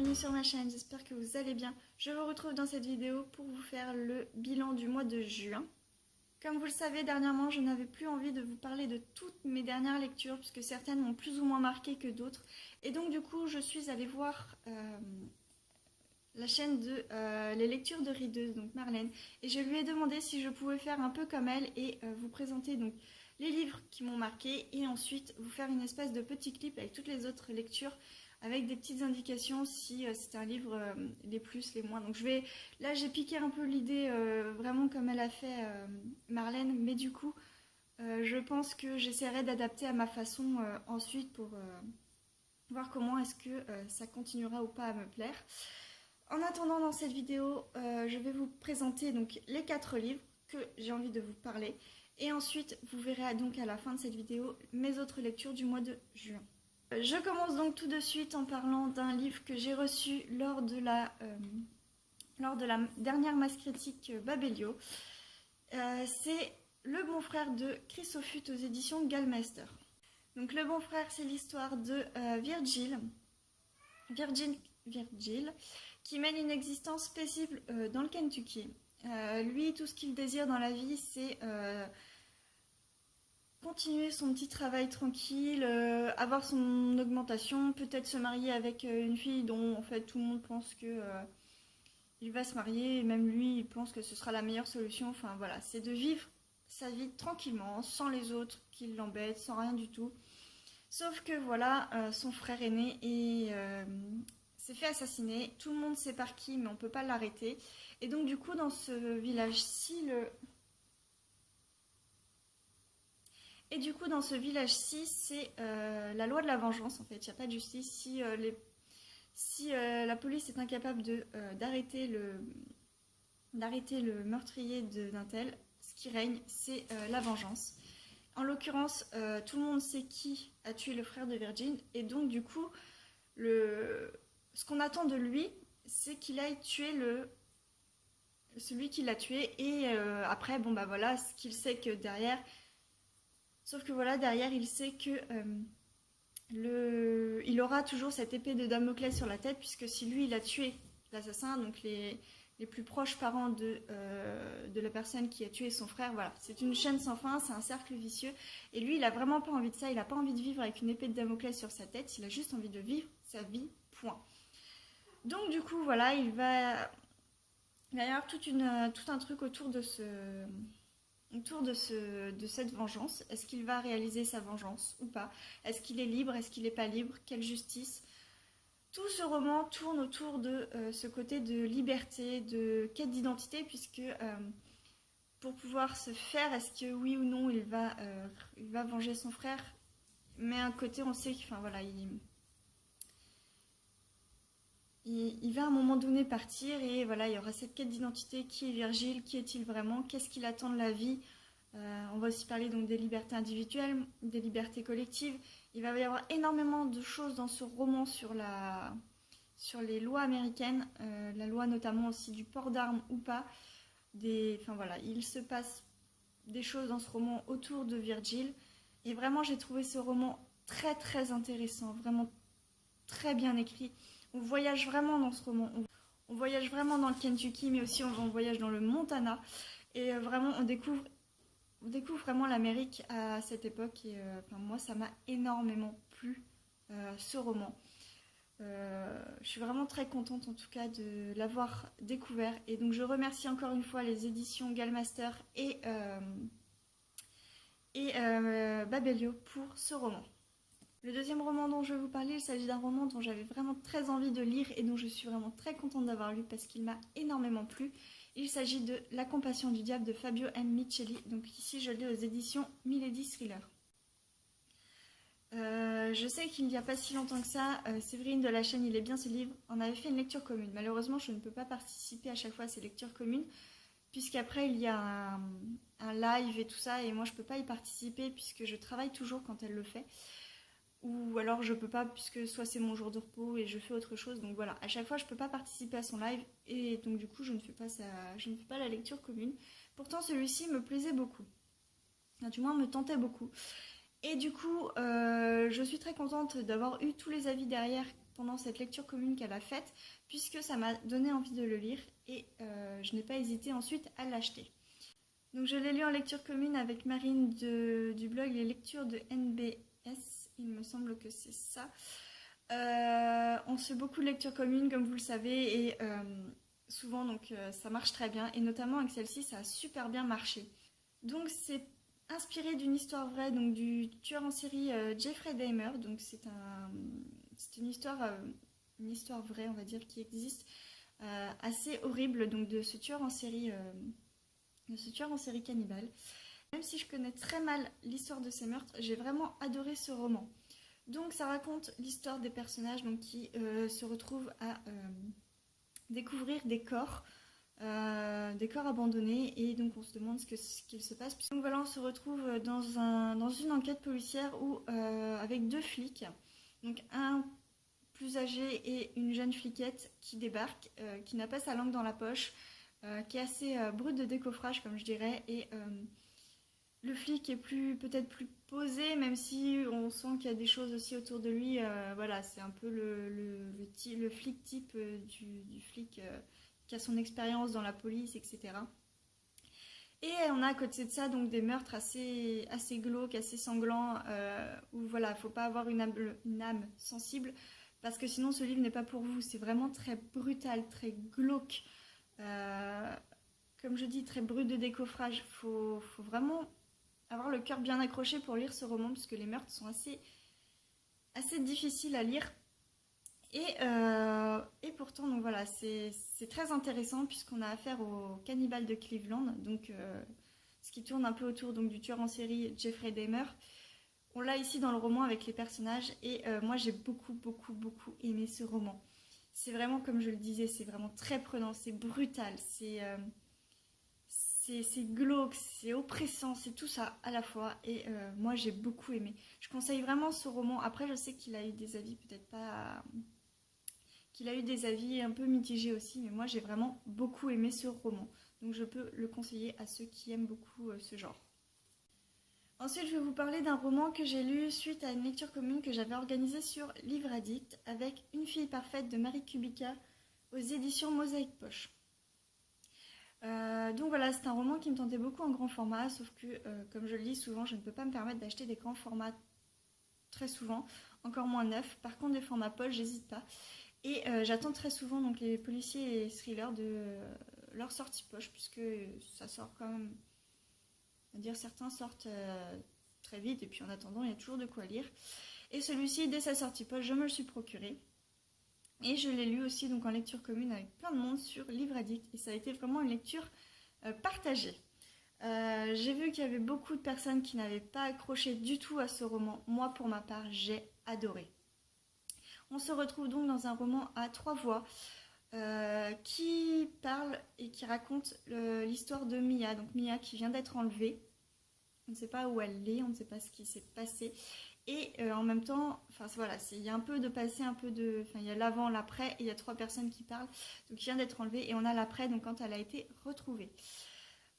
bienvenue sur ma chaîne, j'espère que vous allez bien. Je vous retrouve dans cette vidéo pour vous faire le bilan du mois de juin. Comme vous le savez, dernièrement, je n'avais plus envie de vous parler de toutes mes dernières lectures, puisque certaines m'ont plus ou moins marqué que d'autres. Et donc du coup, je suis allée voir la chaîne de les lectures de Rideuse, donc Marlène, et je lui ai demandé si je pouvais faire un peu comme elle et vous présenter donc les livres qui m'ont marqué et ensuite vous faire une espèce de petit clip avec toutes les autres lectures avec des petites indications si c'est un livre les plus, les moins. Donc là j'ai piqué un peu l'idée vraiment comme elle a fait Marlène, mais du coup je pense que j'essaierai d'adapter à ma façon ensuite pour voir comment est-ce que ça continuera ou pas à me plaire. En attendant, dans cette vidéo, je vais vous présenter donc les 4 livres que j'ai envie de vous parler. Et ensuite, vous verrez donc à la fin de cette vidéo mes autres lectures du mois de juin. Je commence donc tout de suite en parlant d'un livre que j'ai reçu lors de la dernière masse critique Babelio. C'est Le Bon Frère de Chris Offutt aux éditions Gallmeister. Donc Le Bon Frère, c'est l'histoire de Virgil, qui mène une existence paisible dans le Kentucky. Lui, tout ce qu'il désire dans la vie, c'est continuer son petit travail tranquille, avoir son augmentation, peut-être se marier avec une fille dont en fait tout le monde pense que il va se marier, et même lui il pense que ce sera la meilleure solution. Enfin voilà, c'est de vivre sa vie tranquillement, sans les autres qui l'embêtent, sans rien du tout. Sauf que voilà, son frère aîné s'est fait assassiner. Tout le monde sait par qui, mais on ne peut pas l'arrêter. Et donc du coup, dans ce village-ci, c'est la loi de la vengeance, en fait. Il n'y a pas de justice. Si la police est incapable d'arrêter le meurtrier d'un tel, ce qui règne, c'est la vengeance. En l'occurrence, tout le monde sait qui a tué le frère de Virgin. Et donc du coup, ce qu'on attend de lui, c'est qu'il aille tuer celui qui l'a tué. Et après, bon bah voilà, ce qu'il sait que derrière... Sauf que voilà, derrière, il sait que il aura toujours cette épée de Damoclès sur la tête, puisque si lui, il a tué l'assassin, donc les plus proches parents de la personne qui a tué son frère, voilà. C'est une chaîne sans fin, c'est un cercle vicieux. Et lui, il a vraiment pas envie de ça, il a pas envie de vivre avec une épée de Damoclès sur sa tête, il a juste envie de vivre sa vie, point. Donc du coup, voilà, il va y avoir tout un truc autour de cette vengeance. Est-ce qu'il va réaliser sa vengeance ou pas? Est-ce qu'il est libre? Est-ce qu'il n'est pas libre? Quelle justice? Tout ce roman tourne autour de ce côté de liberté, de quête d'identité, puisque pour pouvoir se faire, est-ce que oui ou non il va venger son frère? Mais à un côté, on sait qu'il voilà, il va à un moment donné partir et voilà, il y aura cette quête d'identité. Qui est Virgile? Qui est-il vraiment? Qu'est-ce qu'il attend de la vie? On va aussi parler donc des libertés individuelles, des libertés collectives. Il va y avoir énormément de choses dans ce roman sur les lois américaines, la loi notamment aussi du port d'armes ou pas. Voilà, il se passe des choses dans ce roman autour de Virgile. Et vraiment, j'ai trouvé ce roman très très intéressant, vraiment très bien écrit. On voyage vraiment dans ce roman. On voyage vraiment dans le Kentucky, mais aussi on voyage dans le Montana. Et vraiment, on découvre vraiment l'Amérique à cette époque. Et moi, ça m'a énormément plu, ce roman. Je suis vraiment très contente, en tout cas, de l'avoir découvert. Et donc, je remercie encore une fois les éditions Gallmeister et Babelio pour ce roman. Le deuxième roman dont je vais vous parler, il s'agit d'un roman dont j'avais vraiment très envie de lire et dont je suis vraiment très contente d'avoir lu parce qu'il m'a énormément plu. Il s'agit de La Compassion du Diable de Fabio M. Micheli. Donc ici, je l'ai aux éditions Milady Thriller. Je sais qu'il n'y a pas si longtemps que ça, Séverine de la chaîne Il est bien ce livre, on avait fait une lecture commune. Malheureusement, je ne peux pas participer à chaque fois à ces lectures communes, puisqu'après il y a un live et tout ça, et moi je ne peux pas y participer puisque je travaille toujours quand elle le fait. Ou alors je peux pas puisque soit c'est mon jour de repos et je fais autre chose, donc voilà, à chaque fois je peux pas participer à son live et donc du coup je ne fais pas la lecture commune. Pourtant celui-ci me plaisait beaucoup, du moins me tentait beaucoup. Et du coup, je suis très contente d'avoir eu tous les avis derrière pendant cette lecture commune qu'elle a faite, puisque ça m'a donné envie de le lire et je n'ai pas hésité ensuite à l'acheter. Donc je l'ai lu en lecture commune avec Marine du blog Les Lectures de NBS, il me semble que c'est ça. On se fait beaucoup de lectures communes comme vous le savez et souvent donc ça marche très bien et notamment avec celle-ci ça a super bien marché. Donc c'est inspiré d'une histoire vraie donc du tueur en série Jeffrey Dahmer, donc c'est une histoire vraie on va dire qui existe, assez horrible donc de ce tueur en série cannibale. Même si je connais très mal l'histoire de ces meurtres, j'ai vraiment adoré ce roman. Donc ça raconte l'histoire des personnages donc, qui se retrouvent à découvrir des corps abandonnés et donc on se demande ce qu'il se passe. Donc voilà, on se retrouve dans une enquête policière où, avec deux flics, donc un plus âgé et une jeune fliquette qui débarque, qui n'a pas sa langue dans la poche, qui est assez brute de décoffrage comme je dirais et le flic est peut-être plus posé, même si on sent qu'il y a des choses aussi autour de lui. Voilà, c'est un peu le flic type du flic qui a son expérience dans la police, etc. Et on a à côté de ça donc des meurtres assez glauques, assez sanglants, où voilà, faut pas avoir une âme sensible, parce que sinon ce livre n'est pas pour vous. C'est vraiment très brutal, très glauque. Comme je dis, très brut de décoffrage. Faut vraiment avoir le cœur bien accroché pour lire ce roman, puisque les meurtres sont assez difficiles à lire. Et pourtant, donc voilà, c'est très intéressant puisqu'on a affaire au cannibale de Cleveland, donc ce qui tourne un peu autour donc, du tueur en série Jeffrey Dahmer. On l'a ici dans le roman avec les personnages et moi j'ai beaucoup aimé ce roman. C'est vraiment, comme je le disais, c'est vraiment très prenant, c'est brutal, c'est glauque, c'est oppressant, c'est tout ça à la fois et moi j'ai beaucoup aimé. Je conseille vraiment ce roman. Après je sais qu'il a eu des avis peut-être pas... qu'il a eu des avis un peu mitigés aussi, mais moi j'ai vraiment beaucoup aimé ce roman. Donc je peux le conseiller à ceux qui aiment beaucoup ce genre. Ensuite je vais vous parler d'un roman que j'ai lu suite à une lecture commune que j'avais organisée sur Livre Addict avec Une fille parfaite de Marie Kubica aux éditions Mosaïque Poche. Donc voilà, c'est un roman qui me tentait beaucoup en grand format, sauf que, comme je le dis souvent, je ne peux pas me permettre d'acheter des grands formats très souvent, encore moins neufs. Par contre, des formats poche, j'hésite pas. Et j'attends très souvent donc, les policiers et thrillers de leur sortie poche, puisque ça sort quand même, on va dire certains sortent très vite, et puis en attendant, il y a toujours de quoi lire. Et celui-ci, dès sa sortie poche, je me le suis procuré. Et je l'ai lu aussi donc en lecture commune avec plein de monde sur Livre Addict. Et ça a été vraiment une lecture partagée. J'ai vu qu'il y avait beaucoup de personnes qui n'avaient pas accroché du tout à ce roman. Moi, pour ma part, j'ai adoré. On se retrouve donc dans un roman à 3 voix qui parle et qui raconte l'histoire de Mia. Donc Mia qui vient d'être enlevée. On ne sait pas où elle est, on ne sait pas ce qui s'est passé. Et en même temps, enfin voilà, il y a un peu de passé, il y a l'avant, l'après, et il y a 3 personnes qui parlent. Donc il vient d'être enlevée et on a l'après, donc quand elle a été retrouvée.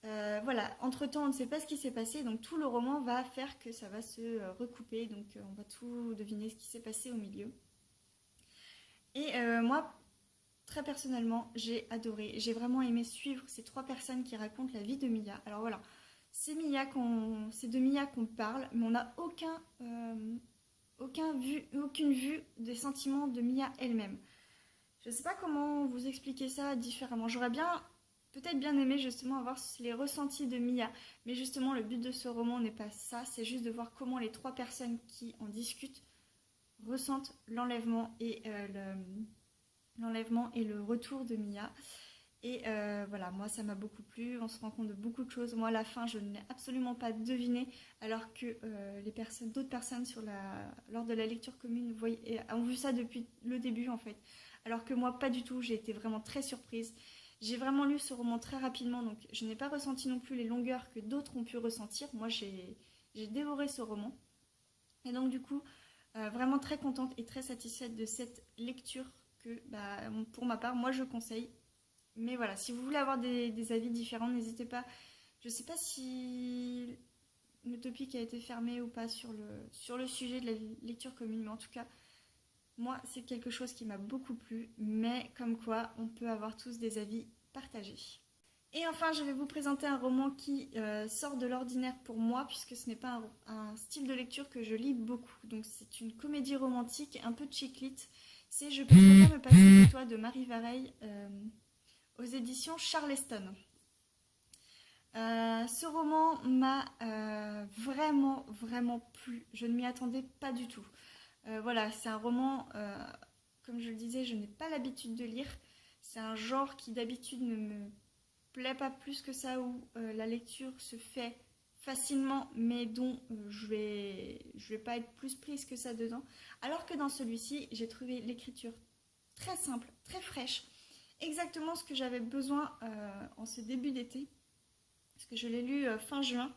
Voilà, entre temps on ne sait pas ce qui s'est passé, donc tout le roman va faire que ça va se recouper, donc on va tout deviner ce qui s'est passé au milieu. Et moi, très personnellement, j'ai adoré, j'ai vraiment aimé suivre ces 3 personnes qui racontent la vie de Mia. Alors voilà, c'est de Mia qu'on parle, mais on n'a aucune vue des sentiments de Mia elle-même. Je ne sais pas comment vous expliquer ça différemment. J'aurais peut-être bien aimé justement avoir les ressentis de Mia, mais justement le but de ce roman n'est pas ça, c'est juste de voir comment les 3 personnes qui en discutent ressentent l'enlèvement et le retour de Mia. Et voilà, moi ça m'a beaucoup plu, on se rend compte de beaucoup de choses. Moi à la fin je n'ai absolument pas deviné, alors que d'autres personnes lors de la lecture commune ont vu ça depuis le début en fait. Alors que moi pas du tout, j'ai été vraiment très surprise. J'ai vraiment lu ce roman très rapidement, donc je n'ai pas ressenti non plus les longueurs que d'autres ont pu ressentir. Moi j'ai dévoré ce roman. Et donc du coup, vraiment très contente et très satisfaite de cette lecture que pour ma part, moi je conseille. Mais voilà, si vous voulez avoir des avis différents, n'hésitez pas. Je sais pas si utopie qui a été fermée ou pas sur le sujet de la lecture commune, mais en tout cas, moi, c'est quelque chose qui m'a beaucoup plu, mais comme quoi, on peut avoir tous des avis partagés. Et enfin, je vais vous présenter un roman qui sort de l'ordinaire pour moi, puisque ce n'est pas un style de lecture que je lis beaucoup. Donc c'est une comédie romantique, un peu chick-lit. C'est Je peux pas me passer de toi de Marie Vareille aux éditions Charleston. Ce roman m'a vraiment, vraiment plu. Je ne m'y attendais pas du tout. Voilà, c'est un roman, comme je le disais, je n'ai pas l'habitude de lire. C'est un genre qui d'habitude ne me plaît pas plus que ça, où la lecture se fait facilement, mais dont je vais pas être plus prise que ça dedans. Alors que dans celui-ci, j'ai trouvé l'écriture très simple, très fraîche, exactement ce que j'avais besoin en ce début d'été, parce que je l'ai lu fin juin.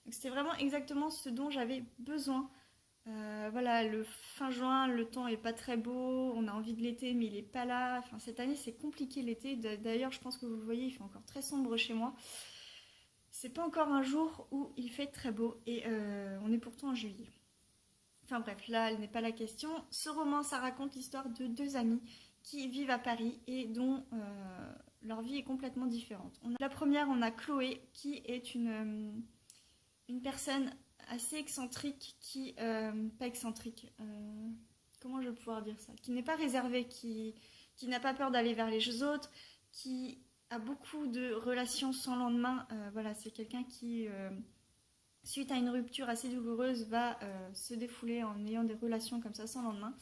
Donc c'était vraiment exactement ce dont j'avais besoin. Voilà, le fin juin, le temps est pas très beau, on a envie de l'été mais il est pas là. Enfin, cette année c'est compliqué l'été, d'ailleurs je pense que vous le voyez, il fait encore très sombre chez moi. C'est pas encore un jour où il fait très beau et on est pourtant en juillet. Enfin bref, là elle n'est pas la question. Ce roman, ça raconte l'histoire de deux amis qui vivent à Paris et dont leur vie est complètement différente. La première, on a Chloé qui est une personne assez excentrique, pas excentrique, comment je vais pouvoir dire ça, qui n'est pas réservée, qui n'a pas peur d'aller vers les autres, qui a beaucoup de relations sans lendemain. Voilà, c'est quelqu'un qui, suite à une rupture assez douloureuse, va se défouler en ayant des relations comme ça sans lendemain.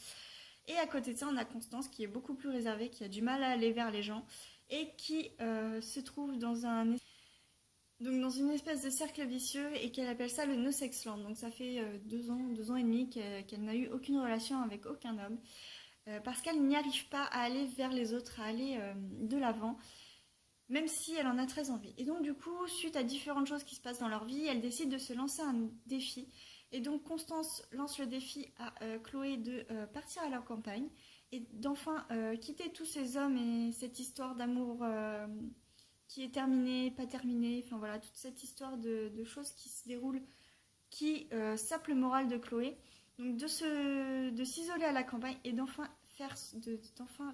Et à côté de ça, on a Constance qui est beaucoup plus réservée, qui a du mal à aller vers les gens et qui se trouve dans une espèce de cercle vicieux et qu'elle appelle ça le No Sex Land. Donc ça fait 2 ans et demi qu'elle n'a eu aucune relation avec aucun homme parce qu'elle n'y arrive pas à aller vers les autres, à aller de l'avant, même si elle en a très envie. Et donc du coup, suite à différentes choses qui se passent dans leur vie, elle décide de se lancer un défi. Et donc Constance lance le défi à Chloé de partir à la campagne et d'enfin quitter tous ces hommes et cette histoire d'amour qui est terminée, pas terminée, enfin voilà, toute cette histoire de choses qui se déroulent, qui sape le moral de Chloé. Donc de s'isoler à la campagne et d'enfin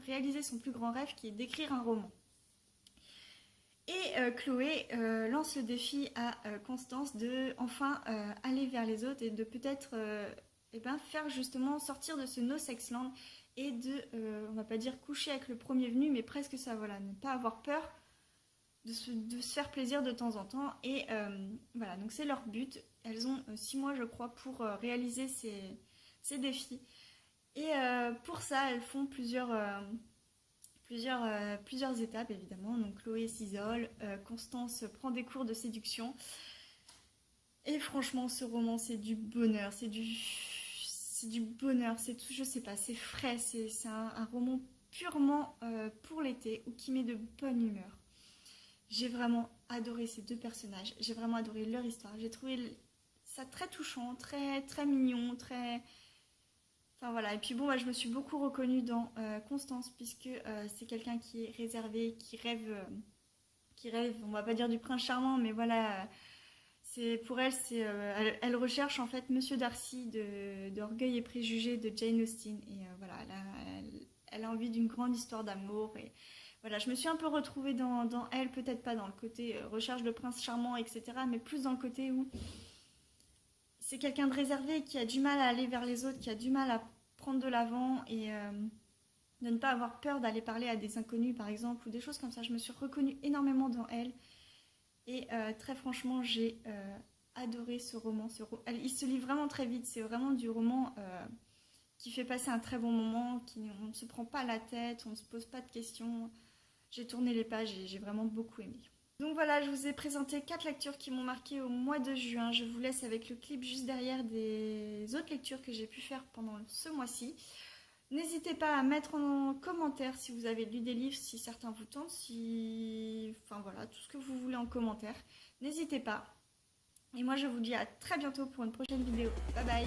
réaliser son plus grand rêve qui est d'écrire un roman. Et Chloé lance le défi à Constance de enfin aller vers les autres et de peut-être faire justement sortir de ce no sex land et de, on va pas dire coucher avec le premier venu, mais presque ça, voilà, ne pas avoir peur de se faire plaisir de temps en temps. Et voilà, donc c'est leur but. Elles ont 6 mois, je crois, pour réaliser ces défis. Et pour ça, elles font plusieurs étapes, évidemment. Donc Chloé s'isole, Constance prend des cours de séduction. Et franchement, ce roman, c'est du bonheur, c'est du bonheur, c'est tout, je sais pas, c'est frais, c'est un roman purement pour l'été ou qui met de bonne humeur. J'ai vraiment adoré ces deux personnages, j'ai vraiment adoré leur histoire, j'ai trouvé ça très touchant, très, très mignon, très... Enfin voilà, et puis bon, je me suis beaucoup reconnue dans Constance, puisque c'est quelqu'un qui est réservé, qui rêve, on va pas dire du prince charmant, mais voilà, pour elle, elle recherche en fait Monsieur Darcy de Orgueil et Préjugés de Jane Austen, et voilà, elle a envie d'une grande histoire d'amour, et voilà, je me suis un peu retrouvée dans elle, peut-être pas dans le côté recherche de prince charmant, etc., mais plus dans le côté où c'est quelqu'un de réservé qui a du mal à aller vers les autres, qui a du mal à prendre de l'avant et de ne pas avoir peur d'aller parler à des inconnus, par exemple, ou des choses comme ça. Je me suis reconnue énormément dans elle. Et très franchement, j'ai adoré ce roman. Il se lit vraiment très vite. C'est vraiment du roman qui fait passer un très bon moment. On ne se prend pas la tête, on ne se pose pas de questions. J'ai tourné les pages et j'ai vraiment beaucoup aimé. Donc voilà, je vous ai présenté 4 lectures qui m'ont marqué au mois de juin. Je vous laisse avec le clip juste derrière des autres lectures que j'ai pu faire pendant ce mois-ci. N'hésitez pas à mettre en commentaire si vous avez lu des livres, si certains vous tentent, enfin voilà, tout ce que vous voulez en commentaire. N'hésitez pas. Et moi je vous dis à très bientôt pour une prochaine vidéo. Bye bye.